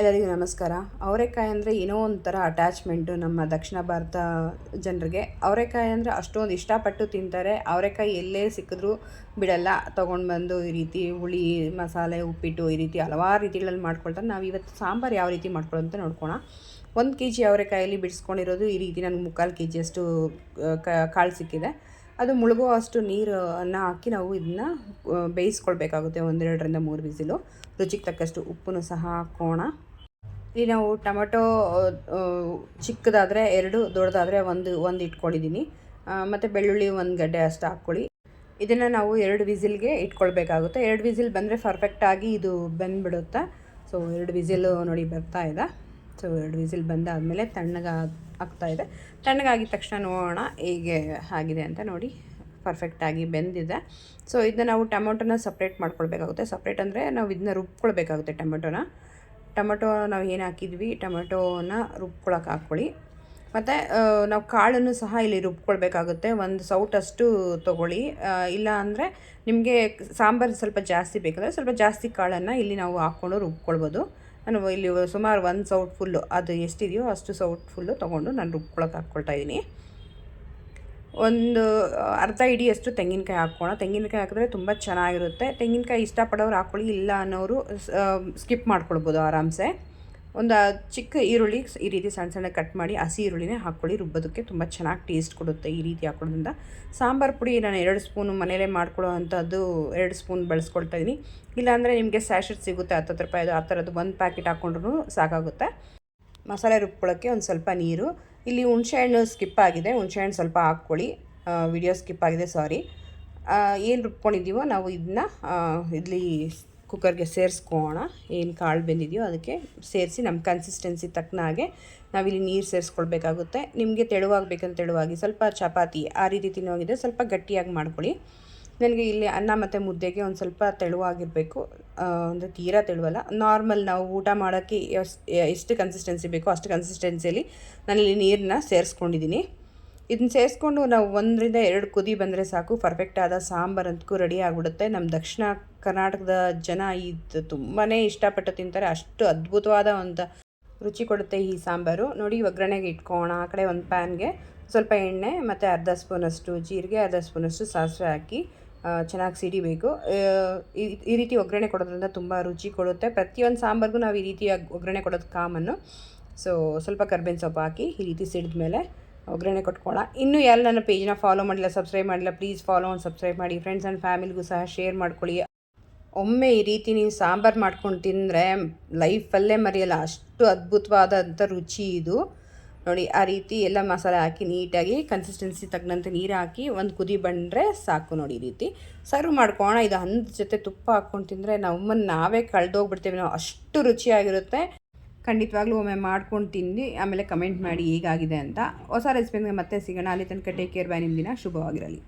ಎಲ್ಲರಿಗೂ ನಮಸ್ಕಾರ. ಅವರೆಕಾಯಿ ಅಂದರೆ ಏನೋ ಒಂಥರ ಅಟ್ಯಾಚ್ಮೆಂಟು ನಮ್ಮ ದಕ್ಷಿಣ ಭಾರತ ಜನರಿಗೆ. ಅವರೆಕಾಯಿ ಅಂದರೆ ಅಷ್ಟೊಂದು ಇಷ್ಟಪಟ್ಟು ತಿಂತಾರೆ. ಅವರೆಕಾಯಿ ಎಲ್ಲೇ ಸಿಕ್ಕಿದ್ರೂ ಬಿಡಲ್ಲ, ತೊಗೊಂಡು ಬಂದು ಈ ರೀತಿ ಹುಳಿ ಮಸಾಲೆ ಉಪ್ಪಿಟ್ಟು ಈ ರೀತಿ ಹಲವಾರು ರೀತಿಗಳಲ್ಲಿ ಮಾಡ್ಕೊಳ್ತಾರೆ. ನಾವು ಇವತ್ತು ಸಾಂಬಾರು ಯಾವ ರೀತಿ ಮಾಡ್ಕೊಳ್ಳೋದು ಅಂತ ನೋಡ್ಕೋಣ. 1 kg ಅವರೆಕಾಯಲ್ಲಿ ಬಿಡಿಸ್ಕೊಂಡಿರೋದು ಈ ರೀತಿ ನನಗೆ 3/4 kg ಅಷ್ಟು ಕಾಳು ಸಿಕ್ಕಿದೆ. ಅದು ಮುಳುಗೋ ಅಷ್ಟು ನೀರನ್ನು ಹಾಕಿ ನಾವು ಇದನ್ನು ಬೇಯಿಸ್ಕೊಳ್ಬೇಕಾಗುತ್ತೆ. 1-2-3 ವಿಸಿಲು. ರುಚಿಗೆ ತಕ್ಕಷ್ಟು ಉಪ್ಪನ್ನು ಸಹ ಹಾಕೋಣ. ಇಲ್ಲಿ ನಾವು ಟೊಮೆಟೊ ಚಿಕ್ಕದಾದರೆ 2, ದೊಡ್ಡದಾದರೆ ಒಂದು ಇಟ್ಕೊಂಡಿದ್ದೀನಿ. ಮತ್ತು ಬೆಳ್ಳುಳ್ಳಿ 1 ಗಡ್ಡೆ ಅಷ್ಟು ಹಾಕ್ಕೊಳ್ಳಿ. ಇದನ್ನು ನಾವು 2 ವಿಸಿಲ್ಗೆ ಇಟ್ಕೊಳ್ಬೇಕಾಗುತ್ತೆ. 2 ವಿಸಿಲ್ ಬಂದರೆ ಪರ್ಫೆಕ್ಟಾಗಿ ಇದು ಬೆಂದ್ಬಿಡುತ್ತೆ. ಸೊ 2 ವಿಸಿಲು ನೋಡಿ ಬರ್ತಾ ಇದೆ. ಸೊ 2 ವಿಸಿಲ್ ಬಂದಾದಮೇಲೆ ಆಗ್ತಾಯಿದೆ. ತಣ್ಣಗಾಗಿದ ತಕ್ಷಣ ನೋಡೋಣ ಹೇಗೆ ಆಗಿದೆ ಅಂತ. ನೋಡಿ ಪರ್ಫೆಕ್ಟಾಗಿ ಬೆಂದಿದೆ. ಸೊ ಇದನ್ನ ನಾವು ಟೊಮೊಟೊನ ಸಪ್ರೇಟ್ ಮಾಡ್ಕೊಳ್ಬೇಕಾಗುತ್ತೆ. ಸಪ್ರೇಟ್ ಅಂದರೆ ನಾವು ಇದನ್ನ ರುಬ್ಕೊಳ್ಬೇಕಾಗುತ್ತೆ. ಟೊಮೊಟೊ ನಾವು ಏನು ಹಾಕಿದ್ವಿ ಟೊಮೊಟೊನ ರುಬ್ಕೊಳಕ್ಕೆ ಹಾಕ್ಕೊಳ್ಳಿ. ಮತ್ತು ನಾವು ಕಾಳನ್ನು ಸಹ ಇಲ್ಲಿ ರುಬ್ಕೊಳ್ಬೇಕಾಗುತ್ತೆ. 1 ಸೌಟಷ್ಟು ತೊಗೊಳ್ಳಿ. ಇಲ್ಲ ಅಂದರೆ ನಿಮಗೆ ಸಾಂಬಾರು ಸ್ವಲ್ಪ ಜಾಸ್ತಿ ಬೇಕಂದರೆ ಸ್ವಲ್ಪ ಜಾಸ್ತಿ ಕಾಳನ್ನು ಇಲ್ಲಿ ನಾವು ಹಾಕ್ಕೊಂಡು ರುಬ್ಕೊಳ್ಬೋದು. ನಾನು ಇಲ್ಲಿ ಸುಮಾರು 1 ಸೌಟ್ ಫುಲ್ಲು, ಅದು ಎಷ್ಟಿದೆಯೋ ಅಷ್ಟು ಸೌಟ್ ಫುಲ್ಲು ತೊಗೊಂಡು ನಾನು ರುಬ್ಕೊಳಕ್ಕೆ ಹಾಕ್ಕೊಳ್ತಾ ಇದ್ದೀನಿ. ಒಂದು ಅರ್ಧ ಹಿಡಿಯಷ್ಟು ತೆಂಗಿನಕಾಯಿ ಹಾಕ್ಕೋಣ. ತೆಂಗಿನಕಾಯಿ ಹಾಕಿದ್ರೆ ತುಂಬ ಚೆನ್ನಾಗಿರುತ್ತೆ. ತೆಂಗಿನಕಾಯಿ ಇಷ್ಟಪಡೋರು ಹಾಕ್ಕೊಳ್ಳಿ, ಇಲ್ಲ ಅನ್ನೋರು ಸ್ಕಿಪ್ ಮಾಡ್ಕೊಳ್ಬೋದು ಆರಾಮ್ಸೆ. ಒಂದು ಚಿಕ್ಕ ಈರುಳ್ಳಿ ಈ ರೀತಿ ಸಣ್ಣ ಸಣ್ಣ ಕಟ್ ಮಾಡಿ ಹಸಿ ಈರುಳ್ಳಿನೇ ಹಾಕ್ಕೊಳ್ಳಿ. ರುಬ್ಬೋದಕ್ಕೆ ತುಂಬ ಚೆನ್ನಾಗಿ ಟೇಸ್ಟ್ ಕೊಡುತ್ತೆ ಈ ರೀತಿ ಹಾಕೋದ್ರಿಂದ. ಸಾಂಬಾರು ಪುಡಿ ನಾನು 2 ಸ್ಪೂನು ಮನೇಲೇ ಮಾಡ್ಕೊಳ್ಳೋ ಅಂಥದ್ದು 2 ಸ್ಪೂನ್ ಬಳಸ್ಕೊಳ್ತಾ ಇದ್ದೀನಿ. ಇಲ್ಲಾಂದರೆ ನಿಮಗೆ ಸ್ಯಾಶೆಟ್ ಸಿಗುತ್ತೆ 10 ರೂಪಾಯಿದು, ಆ ಥರದ್ದು 1 ಪ್ಯಾಕೆಟ್ ಹಾಕ್ಕೊಂಡ್ರೂ ಸಾಕಾಗುತ್ತೆ. ಮಸಾಲೆ ರುಬ್ಕೊಳ್ಳೋಕ್ಕೆ ಒಂದು ಸ್ವಲ್ಪ ನೀರು. ಇಲ್ಲಿ ಹುಣಸೆಹಣ್ಣು ಸ್ಕಿಪ್ ಆಗಿದೆ, ಹುಣಸೆಹಣ್ಣು ಸ್ವಲ್ಪ ಹಾಕ್ಕೊಳ್ಳಿ. ವಿಡಿಯೋ ಸ್ಕಿಪ್ ಆಗಿದೆ, ಸಾರಿ. ಏನು ರುಬ್ಕೊಂಡಿದ್ದೀವೋ ನಾವು ಇದನ್ನ ಇಲ್ಲಿ ಕುಕ್ಕರ್ಗೆ ಸೇರಿಸ್ಕೊಳ್ಳೋಣ. ಏನು ಕಾಳು ಬೆಂದಿದೆಯೋ ಅದಕ್ಕೆ ಸೇರಿಸಿ ನಮ್ಮ ಕನ್ಸಿಸ್ಟೆನ್ಸಿ ತಕ್ಕನಾಗೆ ನಾವಿಲ್ಲಿ ನೀರು ಸೇರಿಸ್ಕೊಳ್ಬೇಕಾಗುತ್ತೆ. ನಿಮಗೆ ತೆಳುವಾಗಬೇಕಂತ ತೆಳುವಾಗಿ, ಸ್ವಲ್ಪ ಚಪಾತಿ ಆ ರೀತಿ ತಿನ್ನೋಗಿದೆ ಸ್ವಲ್ಪ ಗಟ್ಟಿಯಾಗಿ ಮಾಡ್ಕೊಳ್ಳಿ. ನನಗೆ ಇಲ್ಲಿ ಅನ್ನ ಮತ್ತು ಮುದ್ದೆಗೆ ಒಂದು ಸ್ವಲ್ಪ ತೆಳುವಾಗಿರಬೇಕು, ಅಂದರೆ ತೀರಾ ತೆಳುವಲ್ಲ, ನಾರ್ಮಲ್ ನಾವು ಊಟ ಮಾಡೋಕ್ಕೆ ಎಷ್ಟು ಕನ್ಸಿಸ್ಟೆನ್ಸಿ ಬೇಕೋ ಅಷ್ಟು ಕನ್ಸಿಸ್ಟೆನ್ಸಿಯಲ್ಲಿ ನಾನಿಲ್ಲಿ ನೀರನ್ನ ಸೇರಿಸ್ಕೊಂಡಿದ್ದೀನಿ. ಇದನ್ನ ಸೇರಿಸ್ಕೊಂಡು ನಾವು 1-2 ಕುದಿ ಬಂದರೆ ಸಾಕು, ಪರ್ಫೆಕ್ಟಾದ ಸಾಂಬಾರಂತೂ ರೆಡಿ ಆಗಿಬಿಡುತ್ತೆ. ನಮ್ಮ ದಕ್ಷಿಣ ಕರ್ನಾಟಕದ ಜನ ಇದು ತುಂಬಾ ಇಷ್ಟಪಟ್ಟು ತಿಂತಾರೆ. ಅಷ್ಟು ಅದ್ಭುತವಾದ ಒಂದು ರುಚಿ ಕೊಡುತ್ತೆ ಈ ಸಾಂಬಾರು. ನೋಡಿ ಒಗ್ಗರಣೆಗೆ ಇಟ್ಕೊಳ್ಳೋಣ. ಆ ಕಡೆ ಒಂದು ಪ್ಯಾನ್ಗೆ ಸ್ವಲ್ಪ ಎಣ್ಣೆ ಮತ್ತು ಅರ್ಧ ಸ್ಪೂನಷ್ಟು ಜೀರಿಗೆ, ಅರ್ಧ ಸ್ಪೂನಷ್ಟು ಸಾಸಿವೆ ಹಾಕಿ ಚೆನ್ನಾಗಿ ಸಿಡಿಬೇಕು. ಈ ರೀತಿ ಒಗ್ಗರಣೆ ಕೊಡೋದ್ರಿಂದ ತುಂಬ ರುಚಿ ಕೊಡುತ್ತೆ. ಪ್ರತಿಯೊಂದು ಸಾಂಬಾರಿಗೂ ನಾವು ಈ ರೀತಿಯಾಗಿ ಒಗ್ಗರಣೆ ಕೊಡೋದು ಕಾಮನ್ನು. ಸೊ ಸ್ವಲ್ಪ ಕರ್ಬೇವಿನ ಸೊಪ್ಪು ಹಾಕಿ ಈ ರೀತಿ ಸಿಡಿದ ಮೇಲೆ ಒಗ್ಗರಣೆ ಕೊಟ್ಕೊಳ್ಳೋಣ. ಇನ್ನೂ ಯಾರು ನನ್ನ ಪೇಜ್ನ ಫಾಲೋ ಮಾಡಿಲ್ಲ, ಸಬ್ಸ್ಕ್ರೈಬ್ ಮಾಡಿಲ್ಲ, ಪ್ಲೀಸ್ ಫಾಲೋ ಆ್ಯಂಡ್ ಸಬ್ಸ್ಕ್ರೈಬ್ ಮಾಡಿ. ಫ್ರೆಂಡ್ಸ್ ಆ್ಯಂಡ್ ಫ್ಯಾಮಿಲಿಗೂ ಸಹ ಶೇರ್ ಮಾಡ್ಕೊಳ್ಳಿ. ಒಮ್ಮೆ ಈ ರೀತಿ ನೀವು ಸಾಂಬಾರು ಮಾಡ್ಕೊಂಡು ತಿಂದರೆ ಲೈಫಲ್ಲೇ ಮರೆಯಲ್ಲ, ಅಷ್ಟು ಅದ್ಭುತವಾದಂಥ ರುಚಿ ಇದು. ನೋಡಿ ಆ ರೀತಿ ಎಲ್ಲ ಮಸಾಲೆ ಹಾಕಿ ನೀಟಾಗಿ ಕನ್ಸಿಸ್ಟೆನ್ಸಿ ತಕ್ಕಂತೆ ನೀರು ಹಾಕಿ ಒಂದು ಕುದಿ ಬಂದರೆ ಸಾಕು. ನೋಡಿ ಈ ರೀತಿ ಸರ್ವ್ ಮಾಡ್ಕೊಳ್ಳೋಣ. ಇದು ಅನ್ನದ ಜೊತೆ ತುಪ್ಪ ಹಾಕ್ಕೊಂಡು ತಿಂದರೆ ನಮ್ಮನ್ನು ನಾವೇ ಕಳೆದೋಗ್ಬಿಡ್ತೇವೆ ನಾವು, ಅಷ್ಟು ರುಚಿಯಾಗಿರುತ್ತೆ. ಖಂಡಿತವಾಗ್ಲೂ ಒಮ್ಮೆ ಮಾಡ್ಕೊಂಡು ತಿಂದು ಆಮೇಲೆ ಕಮೆಂಟ್ ಮಾಡಿ ಹೇಗಾಗಿದೆ ಅಂತ. ಹೊಸ ರೆಸಿಪಿಗೆ ಮತ್ತೆ ಸಿಗೋಣ. ಅಲ್ಲಿ ತನಕ ಟೇಕ್ ಕೇರ್, ಬೈ. ನಿಮ್ಮ ದಿನ ಶುಭವಾಗಿರಲಿ.